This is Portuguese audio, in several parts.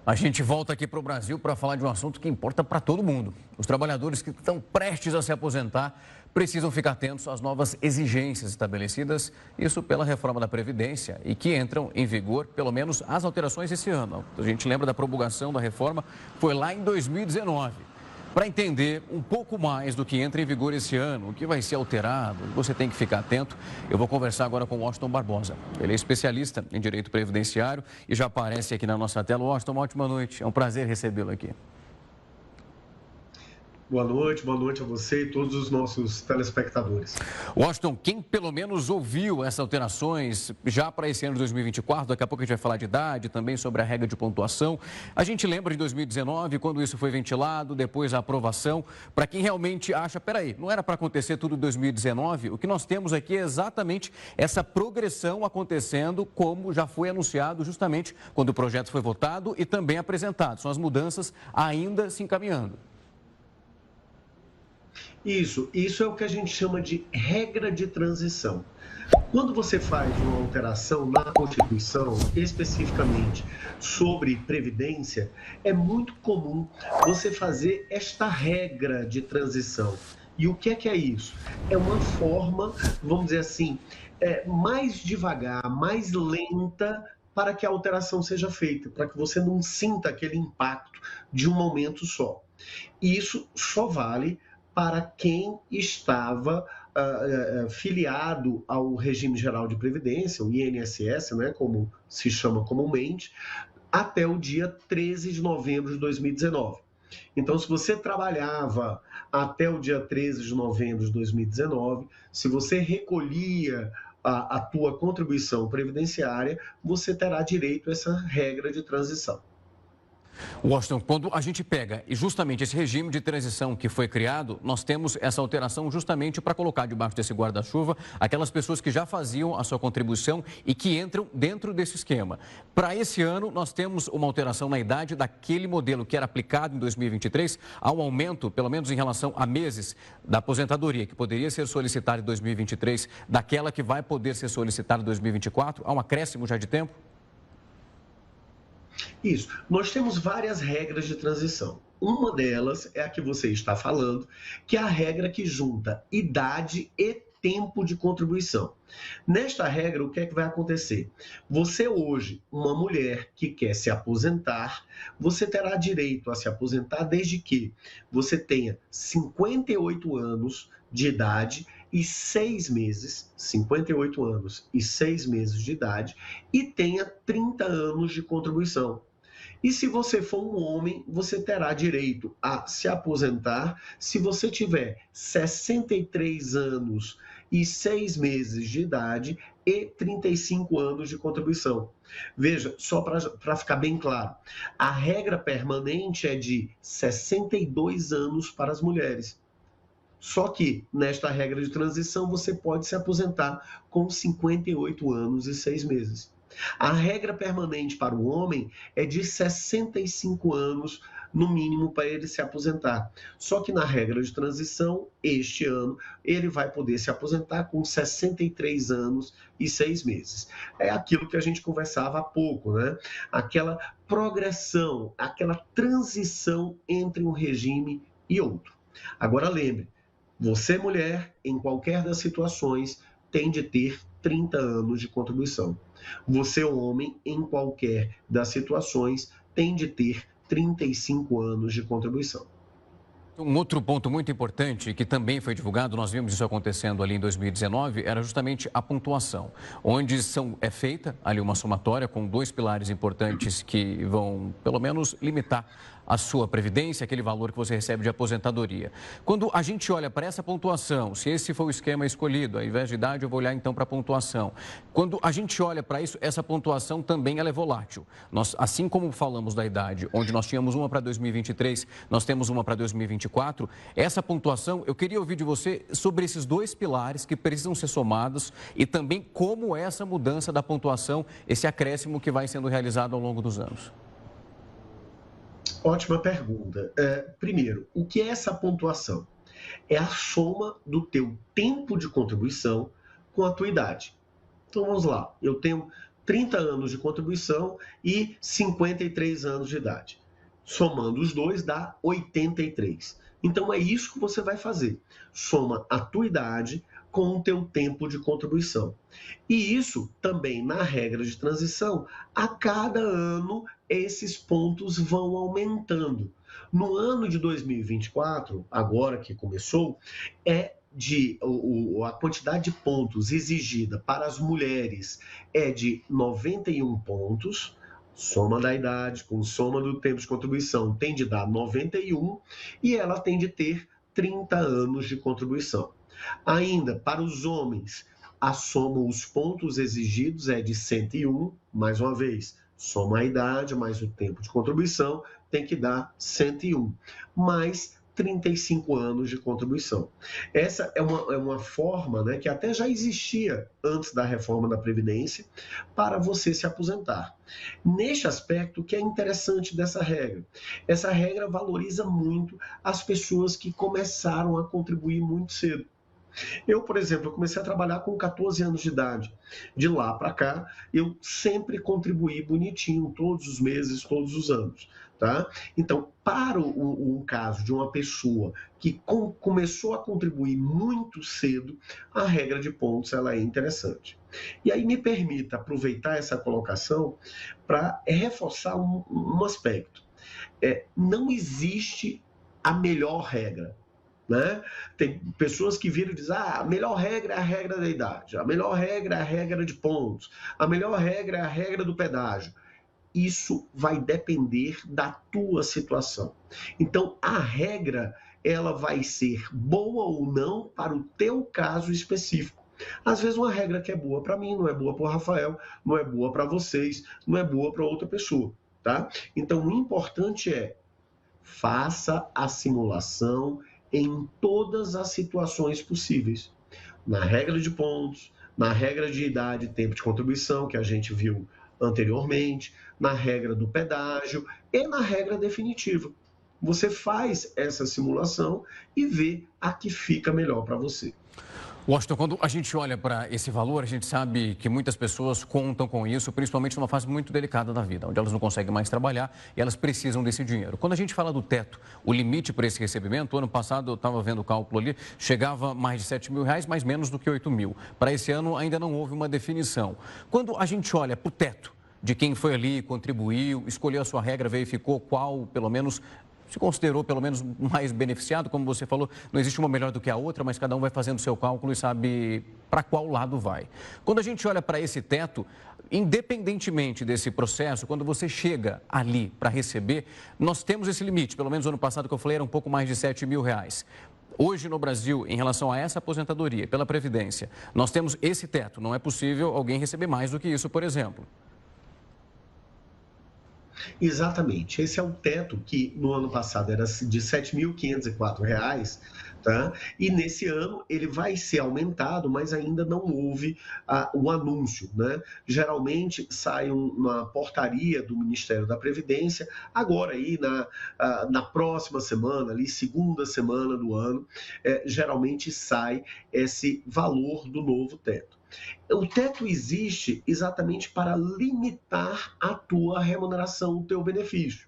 A gente volta aqui para o Brasil para falar de um assunto que importa para todo mundo. Os trabalhadores que estão prestes a se aposentar precisam ficar atentos às novas exigências estabelecidas, isso pela reforma da Previdência, e que entram em vigor, pelo menos, as alterações esse ano. A gente lembra da promulgação da reforma, foi lá em 2019. Para entender um pouco mais do que entra em vigor esse ano, o que vai ser alterado, você tem que ficar atento. Eu vou conversar agora com o Washington Barbosa. Ele é especialista em direito previdenciário e já aparece aqui na nossa tela. Washington, uma ótima noite. É um prazer recebê-lo aqui. Boa noite a você e todos os nossos telespectadores. Washington, quem pelo menos ouviu essas alterações já para esse ano de 2024, daqui a pouco a gente vai falar de idade, também sobre a regra de pontuação. A gente lembra de 2019, quando isso foi ventilado, depois a aprovação. Para quem realmente acha, peraí, não era para acontecer tudo em 2019? O que nós temos aqui é exatamente essa progressão acontecendo, como já foi anunciado justamente quando o projeto foi votado e também apresentado. São as mudanças ainda se encaminhando. Isso é o que a gente chama de regra de transição. Quando você faz uma alteração na Constituição, especificamente sobre Previdência, é muito comum você fazer esta regra de transição. E o que é isso? É uma forma, vamos dizer assim, mais devagar, mais lenta para que a alteração seja feita, para que você não sinta aquele impacto de um momento só. E isso só vale para quem estava filiado ao Regime Geral de Previdência, o INSS, né, como se chama comumente, até o dia 13 de novembro de 2019. Então, se você trabalhava até o dia 13 de novembro de 2019, se você recolhia a tua contribuição previdenciária, você terá direito a essa regra de transição. Washington, quando a gente pega e justamente esse regime de transição que foi criado, nós temos essa alteração justamente para colocar debaixo desse guarda-chuva aquelas pessoas que já faziam a sua contribuição e que entram dentro desse esquema. Para esse ano, nós temos uma alteração na idade daquele modelo que era aplicado em 2023, há um aumento, pelo menos em relação a meses, da aposentadoria que poderia ser solicitada em 2023, daquela que vai poder ser solicitada em 2024, há um acréscimo já de tempo? Isso. Nós temos várias regras de transição. Uma delas é a que você está falando, que é a regra que junta idade e tempo de contribuição. Nesta regra, o que é que vai acontecer? Você hoje, uma mulher que quer se aposentar, você terá direito a se aposentar desde que você tenha 58 anos de idade e 6 meses, 58 anos e 6 meses de idade, e tenha 30 anos de contribuição. E se você for um homem, você terá direito a se aposentar se você tiver 63 anos e 6 meses de idade e 35 anos de contribuição. Veja, só para ficar bem claro, a regra permanente é de 62 anos para as mulheres. Só que, nesta regra de transição, você pode se aposentar com 58 anos e 6 meses. A regra permanente para o homem é de 65 anos, no mínimo, para ele se aposentar. Só que na regra de transição, este ano, ele vai poder se aposentar com 63 anos e 6 meses. É aquilo que a gente conversava há pouco, né? Aquela progressão, aquela transição entre um regime e outro. Agora lembre, você, mulher, em qualquer das situações, tem de ter 30 anos de contribuição. Você, homem, em qualquer das situações, tem de ter 35 anos de contribuição. Um outro ponto muito importante que também foi divulgado, nós vimos isso acontecendo ali em 2019, era justamente a pontuação, onde é feita ali uma somatória com dois pilares importantes que vão, pelo menos, limitar a sua previdência, aquele valor que você recebe de aposentadoria. Quando a gente olha para essa pontuação, se esse for o esquema escolhido, ao invés de idade, eu vou olhar então para a pontuação. Quando a gente olha para isso, essa pontuação também ela é volátil. Nós, assim como falamos da idade, onde nós tínhamos uma para 2023, nós temos uma para 2024, essa pontuação, eu queria ouvir de você sobre esses dois pilares que precisam ser somados e também como é essa mudança da pontuação, esse acréscimo que vai sendo realizado ao longo dos anos. Ótima pergunta. Primeiro, o que é essa pontuação? É a soma do teu tempo de contribuição com a tua idade. Então vamos lá, eu tenho 30 anos de contribuição e 53 anos de idade. Somando os dois dá 83. Então é isso que você vai fazer. Soma a tua idade com o teu tempo de contribuição. E isso também na regra de transição, a cada ano esses pontos vão aumentando. No ano de 2024, agora que começou, a quantidade de pontos exigida para as mulheres é de 91 pontos, soma da idade com soma do tempo de contribuição tem de dar 91 e ela tem de ter 30 anos de contribuição. Ainda para os homens, a soma, os pontos exigidos é de 101, mais uma vez, soma a idade mais o tempo de contribuição tem que dar 101, mais 35 anos de contribuição. Essa é uma forma, né, que até já existia antes da reforma da Previdência para você se aposentar. Neste aspecto, o que é interessante dessa regra? Essa regra valoriza muito as pessoas que começaram a contribuir muito cedo. Eu, por exemplo, eu comecei a trabalhar com 14 anos de idade. De lá para cá, eu sempre contribuí bonitinho, todos os meses, todos os anos. Tá? Então, para o caso de uma pessoa que começou a contribuir muito cedo, a regra de pontos ela é interessante. E aí me permita aproveitar essa colocação para reforçar um aspecto. Não existe a melhor regra. Né? Tem pessoas que viram e dizem: a melhor regra é a regra da idade, a melhor regra é a regra de pontos, a melhor regra é a regra do pedágio. Isso vai depender da tua situação. Então, a regra ela vai ser boa ou não para o teu caso específico. Às vezes uma regra que é boa para mim não é boa para o Rafael, não é boa para vocês, não é boa para outra pessoa, tá? Então, o importante é faça a simulação em todas as situações possíveis. Na regra de pontos, na regra de idade e tempo de contribuição, que a gente viu anteriormente, na regra do pedágio e na regra definitiva. Você faz essa simulação e vê a que fica melhor para você. Washington, quando a gente olha para esse valor, a gente sabe que muitas pessoas contam com isso, principalmente numa fase muito delicada da vida, onde elas não conseguem mais trabalhar e elas precisam desse dinheiro. Quando a gente fala do teto, o limite para esse recebimento, ano passado eu estava vendo o cálculo ali, chegava a mais de 7 mil reais, mais menos do que 8 mil. Para esse ano ainda não houve uma definição. Quando a gente olha para o teto de quem foi ali, contribuiu, escolheu a sua regra, verificou qual, pelo menos, se considerou pelo menos mais beneficiado, como você falou, não existe uma melhor do que a outra, mas cada um vai fazendo o seu cálculo e sabe para qual lado vai. Quando a gente olha para esse teto, independentemente desse processo, quando você chega ali para receber, nós temos esse limite, pelo menos ano passado que eu falei era um pouco mais de 7 mil reais. Hoje no Brasil, em relação a essa aposentadoria pela Previdência, nós temos esse teto, não é possível alguém receber mais do que isso, por exemplo. Exatamente. Esse é o teto que no ano passado era de R$ 7.504, tá? E nesse ano ele vai ser aumentado, mas ainda não houve o anúncio, né? Geralmente sai uma portaria do Ministério da Previdência, agora aí na próxima semana, ali segunda semana do ano, geralmente sai esse valor do novo teto. O teto existe exatamente para limitar a tua remuneração, o teu benefício.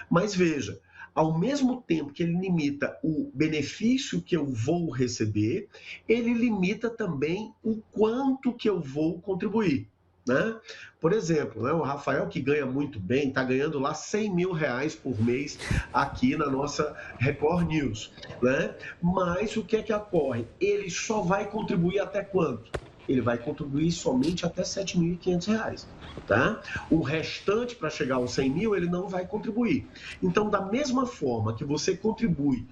Mas veja, ao mesmo tempo que ele limita o benefício que eu vou receber, ele limita também o quanto que eu vou contribuir. Né? Por exemplo, né, o Rafael, que ganha muito bem, está ganhando lá 100 mil reais por mês aqui na nossa Record News. Né? Mas o que é que ocorre? Ele só vai contribuir até quanto? Ele vai contribuir somente até R$ 7.500, tá? O restante, para chegar aos 100 mil, ele não vai contribuir. Então, da mesma forma que você contribui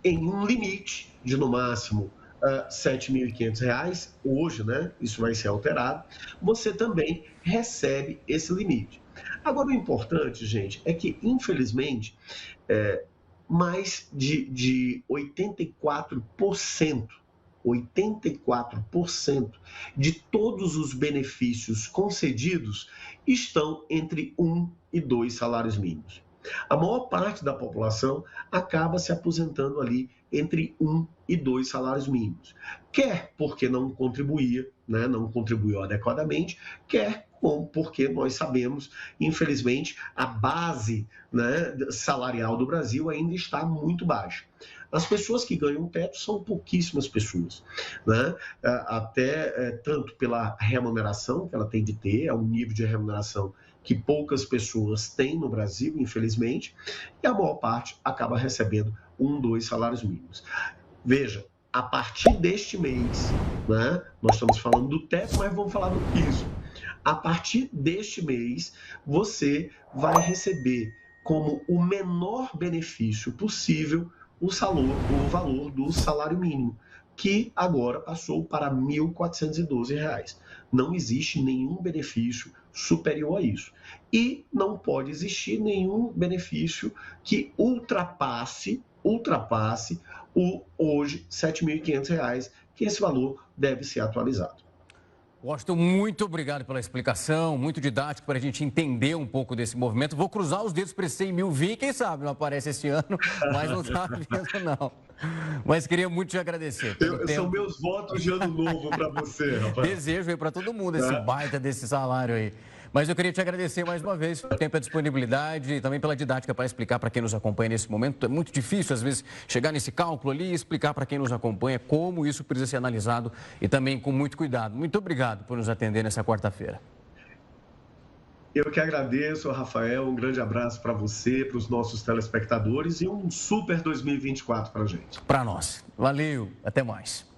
em um limite de, no máximo, R$ 7.500, hoje, né? Isso vai ser alterado, você também recebe esse limite. Agora, o importante, gente, é que, infelizmente, mais de 84% de todos os benefícios concedidos estão entre 1 e 2 salários mínimos. A maior parte da população acaba se aposentando ali entre 1 e 2 salários mínimos. Quer porque não contribuía, né, não contribuiu adequadamente, quer porque nós sabemos, infelizmente, a base, né, salarial do Brasil ainda está muito baixa. As pessoas que ganham teto são pouquíssimas pessoas, né? Até tanto pela remuneração que ela tem de ter, é um nível de remuneração que poucas pessoas têm no Brasil, infelizmente, e a maior parte acaba recebendo 2 salários mínimos. Veja, a partir deste mês, né, nós estamos falando do teto, mas vamos falar do piso. A partir deste mês, você vai receber como o menor benefício possível o valor do salário mínimo, que agora passou para R$ 1.412. Não existe nenhum benefício superior a isso. E não pode existir nenhum benefício que ultrapasse o hoje R$ 7.500, que esse valor deve ser atualizado. Washington, muito obrigado pela explicação, muito didático para a gente entender um pouco desse movimento. Vou cruzar os dedos para esse 100 mil vir, quem sabe não aparece esse ano, mas não está vindo não. Mas queria muito te agradecer. São meus votos de ano novo para você, rapaz. Desejo aí para todo mundo esse baita desse salário aí. Mas eu queria te agradecer mais uma vez pelo tempo e a disponibilidade e também pela didática para explicar para quem nos acompanha nesse momento. É muito difícil, às vezes, chegar nesse cálculo ali e explicar para quem nos acompanha como isso precisa ser analisado e também com muito cuidado. Muito obrigado por nos atender nessa quarta-feira. Eu que agradeço, Rafael. Um grande abraço para você, para os nossos telespectadores e um super 2024 para a gente. Para nós. Valeu. Até mais.